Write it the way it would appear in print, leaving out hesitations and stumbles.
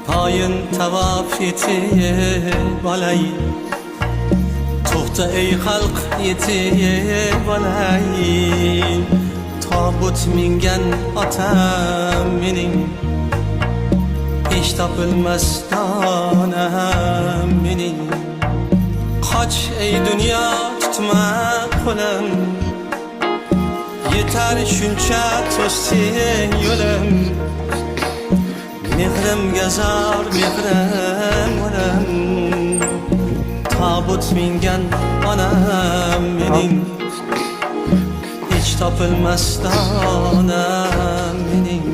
Ayın tavaf yetiye balay To'xta ey xalq yetiye balay Tobut mingan otam mening Hech topilmas donam mening Qoch ey dunyo tutma qo'lim Yetar shuncha to'sding yo'lim Mehrimga zor mehrim onam Tobut mingan onam mening Hech topilmas donam mening